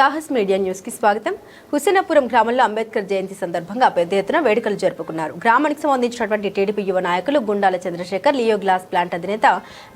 Sahas media news కి స్వాగతం. హుసేనాపురం గ్రామంలో అంబేద్కర్ జయంతి సందర్భంగా పెద్ద ఎత్తున వేడుకలు జరుపుకున్నారు. గ్రామానికి సంబంధించినటువంటి టీడీపీ యువ నాయకులు Gundala Chandrashekar, Leo glass plant అధినేత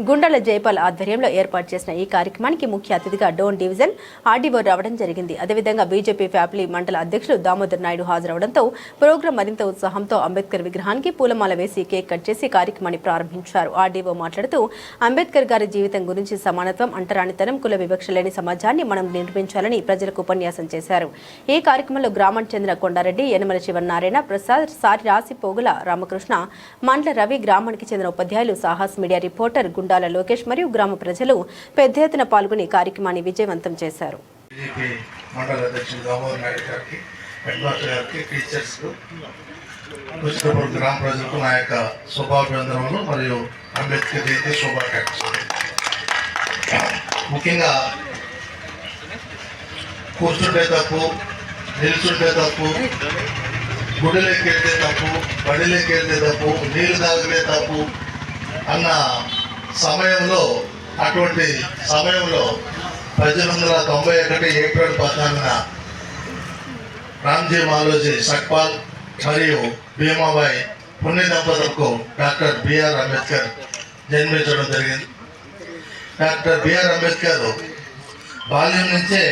గుండాల జైపాల్ ఆధ్వర్యంలో ఏర్పాటు చేసిన ఈ కార్యక్రమానికి ముఖ్య అతిథిగా డోన్ డివిజన్ ఆర్డీఓ రావడం జరిగింది. అదేవిధంగా బీజేపీ ఫ్యామిలీ మండల అధ్యక్షులు దామోదర్ నాయుడు హాజరవడంతో ప్రోగ్రాం మరింత ఉత్సాహంతో అంబేద్కర్ విగ్రహానికి పూలమాల వేసి కేక్ కట్ చేసి కార్యక్రమాన్ని ప్రారంభించారు. ఆర్డీఓ మాట్లాడుతూ అంబేద్కర్ గారి జీవితం గురించి సమానత్వం, అంటరానితనం, కుల వివక్ష లేని సమాజాన్ని మనం నిర్మించాలని ప్రజలకు ఉపన్యాసం చేశారు. ఈ కార్యక్రమంలో గ్రామానికి చెందిన కొండారెడ్డి, యనమల శివనారాయణ ప్రసాద్, సారి రాసి పోగుల రామకృష్ణ, మండల రవి, గ్రామానికి చెందిన ఉపాధ్యాయులు, సాహస్ మీడియా రిపోర్టర్ గుండాల లోకేష్ మరియు గ్రామ ప్రజలు పెద్ద ఎత్తున పాల్గొని కార్యక్రమాన్ని విజయవంతం చేశారు. గ్రామ ప్రజలకు నా యొక్క శుభాభివందనములు మరియు అంబేద్కర్ జయంతి శుభాకాంక్షలు. ముఖ్యంగా కూర్చుంటే తప్పు, నిల్చుంటే తప్పు, గుడిలోకి వెళ్తే తప్పు, బడిలోకి వెళ్తే తప్పు, నీళ్లు తాగితే తప్పు అన్న సమయంలో, అటువంటి సమయంలో 1891 ఏప్రిల్ 14న రామ్జీ మాలోజీ సక్పాల్ మరియు భీమాబాయి పుణ్య దంపతులకు డాక్టర్ బిఆర్ అంబేద్కర్ జన్మించడం జరిగింది. డాక్టర్ బిఆర్ అంబేద్కర్ బాల్యం నుంచే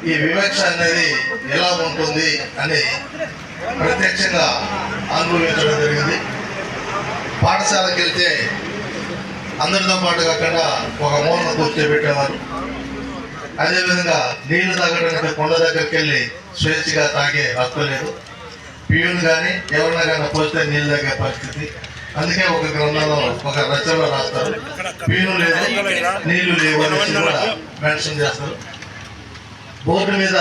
ఈ వివక్ష అనేది ఎలా ఉంటుంది అని ప్రత్యక్షంగా అనుభవించడం జరిగింది. పాఠశాలకు వెళ్తే అందరితో పాటు కాకుండా ఒక మూలన కూర్చోబెట్టేవారు. అదేవిధంగా నీళ్లు తాగడానికి కొండ దగ్గరికి వెళ్ళి స్వేచ్ఛగా తాగే హక్కు లేదు. పియూన్ కానీ ఎవరైనా కానీ పోస్తే నీళ్ళు తాగే పరిస్థితి. అందుకే ఒక గ్రంథంలో ఒక రచనలో రాస్తారు, పియూన్ లేదు, నీళ్లు లేవు అనేసి కూడా మెన్షన్ చేస్తారు. బోర్డు మీద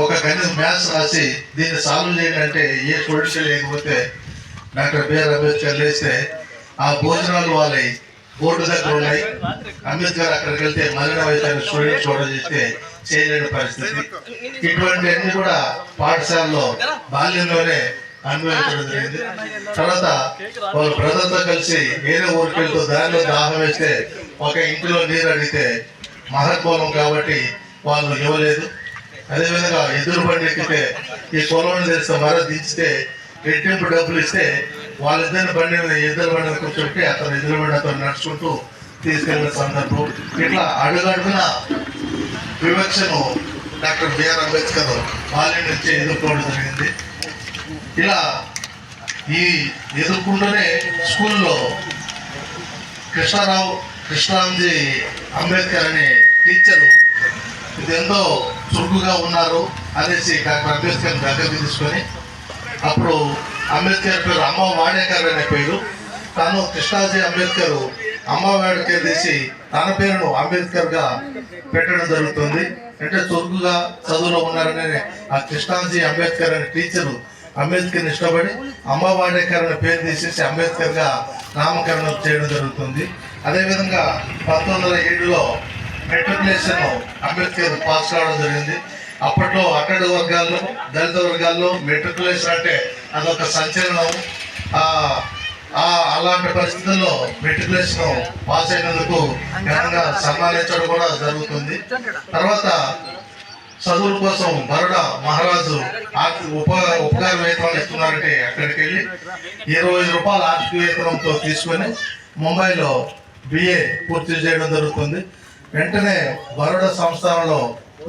ఒక గణిత మ్యాథ్స్ రాసి దీన్ని సాల్వ్ చేయండి అంటే ఏ సొల్యూషన్ లేకపోతే డాక్టర్ బిఆర్ అంబేద్కర్ లేస్తే ఆ భోజనాలు వాళ్ళవి బోర్డు దగ్గర ఉన్నాయి. అంబేద్కర్ అక్కడికి వెళ్తే మలిన వయసు స్టూడెంట్స్ కూడా చేస్తే చేయలేని పరిస్థితి. ఇటువంటి అన్ని కూడా పాఠశాలలో బాల్యంలోనే అనుభవించడం జరిగింది. తర్వాత వాళ్ళ బ్రదర్తో కలిసి వేరే ఊరికి వెళ్తూ దారిలో దాహం వేస్తే ఒక ఇంటిలో నీరు అడిగితే మహత్వం కాబట్టి వాళ్ళు ఇవ్వలేదు. అదేవిధంగా ఎదురు బండి ఎక్కితే ఈ కొలను తెస్తే మరో దించితే రెట్టింపు డబ్బులు ఇస్తే వాళ్ళిద్దరిని బండి మీద ఎదురు బండి కూర్చోబెట్టి అతను ఎదురు బండి అతను నడుచుకుంటూ తీసుకెళ్లిన సందర్భం. ఇట్లా అడుగడుగున వివక్షను డాక్టర్ బిఆర్ అంబేద్కర్ బాల్యం నుంచి ఎదుర్కోవడం జరిగింది. ఇలా ఈ ఎదుర్కొంటూనే స్కూల్లో కృష్ణరామ్జీ అంబేద్కర్ అనే టీచరు ఎంతో చురుకుగా ఉన్నారు అనేసి డాక్టర్ అంబేద్కర్ దగ్గరికి తీసుకొని, అప్పుడు అంబేద్కర్ పేరు అమ్మ వాడేకర్ అనే పేరు, తను కృష్ణాజీ అంబేద్కర్ అమ్మ వాడేకర్ తీసి తన పేరును అంబేద్కర్ గా పెట్టడం జరుగుతుంది. అంటే చురుకుగా చదువులో ఉన్నారనే ఆ కృష్ణాజీ అంబేద్కర్ అనే టీచరు అంబేద్కర్ ఇష్టపడి అమ్మ వాడేకర్ అనే పేరు తీసేసి అంబేద్కర్ గా నామకరణం చేయడం జరుగుతుంది. అదేవిధంగా 1907లో మెట్రికులేషన్ అంబేద్కర్ పాస్ కావడం జరిగింది. అప్పట్లో అట్టడి వర్గాల్లో, దళిత వర్గాల్లో మెట్రికులేషన్ అంటే అదొక సంచలనం. అలాంటి పరిస్థితుల్లో మెట్రికులేషన్ పాస్ అయినందుకు ఘనంగా సన్మానించడం కూడా జరుగుతుంది. తర్వాత చదువుల కోసం బరోడా మహారాజు ఉపకార వేతనాలు ఇస్తున్నారంటే అక్కడికి వెళ్ళి 25 రూపాయల ఆర్థిక వేతనంతో తీసుకొని ముంబైలో బిఏ పూర్తి చేయడం జరుగుతుంది. వెంటనే బరోడా సంస్థానంలో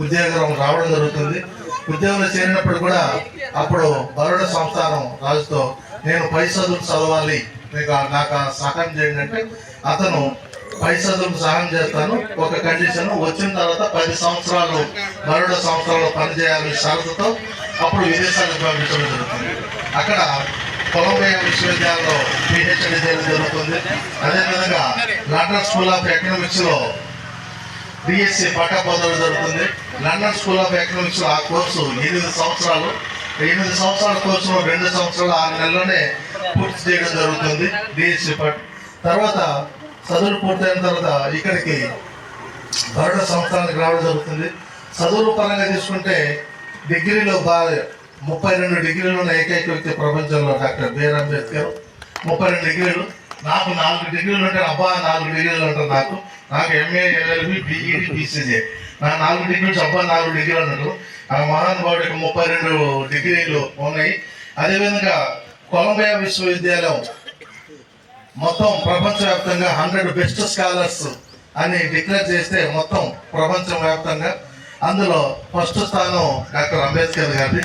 ఉద్యోగం రావడం జరుగుతుంది. ఉద్యోగంలో చేరినప్పుడు కూడా అప్పుడు బరోడా సంస్థానం రాజుతో నేను పై చదువులు చదవాలి, నాకు సహాయం చేయండి అంటే అతను పై చదువులు సహాయం చేస్తాను, ఒక కండిషన్, వచ్చిన తర్వాత 10 సంవత్సరాలు బరోడా సంస్థలో పనిచేయాలని షరతుతో అప్పుడు విదేశాలకు పంపించడం జరుగుతుంది. అక్కడ కొలంబియా విశ్వవిద్యాలయంలో పిహెచ్డి చేయడం జరుగుతుంది. అదేవిధంగా లండన్ స్కూల్ ఆఫ్ ఎకనామిక్స్ లో బిఎస్సి పట్టా పొందడం జరుగుతుంది. లండన్ స్కూల్ ఆఫ్ ఎకనామిక్స్ ఆ కోర్సు 8 సంవత్సరాలు. 8 సంవత్సరాల కోర్సులో 2 సంవత్సరాలు 6 నెలల్లోనే పూర్తి చేయడం జరుగుతుంది బిఎస్సి పట్ట. తర్వాత చదువులు పూర్తయిన తర్వాత ఇక్కడికి బరోడా సంస్థానానికి రావడం జరుగుతుంది. చదువుల పరంగా తీసుకుంటే డిగ్రీలో 32 డిగ్రీలు ఉన్న ఏకైక వ్యక్తి ప్రపంచంలో డాక్టర్ బిఆర్ అంబేద్కర్. 32 డిగ్రీలు. నాకు 4 డిగ్రీలు ఉంటాయి. అబ్బా 4 డిగ్రీలు ఉంటారు. నాకు ఎంఏ ఎల్ఎల్బి బిఈడి బీసీజే. నా 4 డిగ్రీలు అబ్బా 4 డిగ్రీలు ఉంటారు. ఆ మహానుభావుడికి 32 డిగ్రీలు ఉన్నాయి. అదేవిధంగా కొలంబియా విశ్వవిద్యాలయం మొత్తం ప్రపంచవ్యాప్తంగా 100 బెస్ట్ స్కాలర్స్ అని డిక్లేర్ చేస్తే మొత్తం ప్రపంచవ్యాప్తంగా అందులో ఫస్ట్ స్థానం డాక్టర్ అంబేద్కర్ గారిది.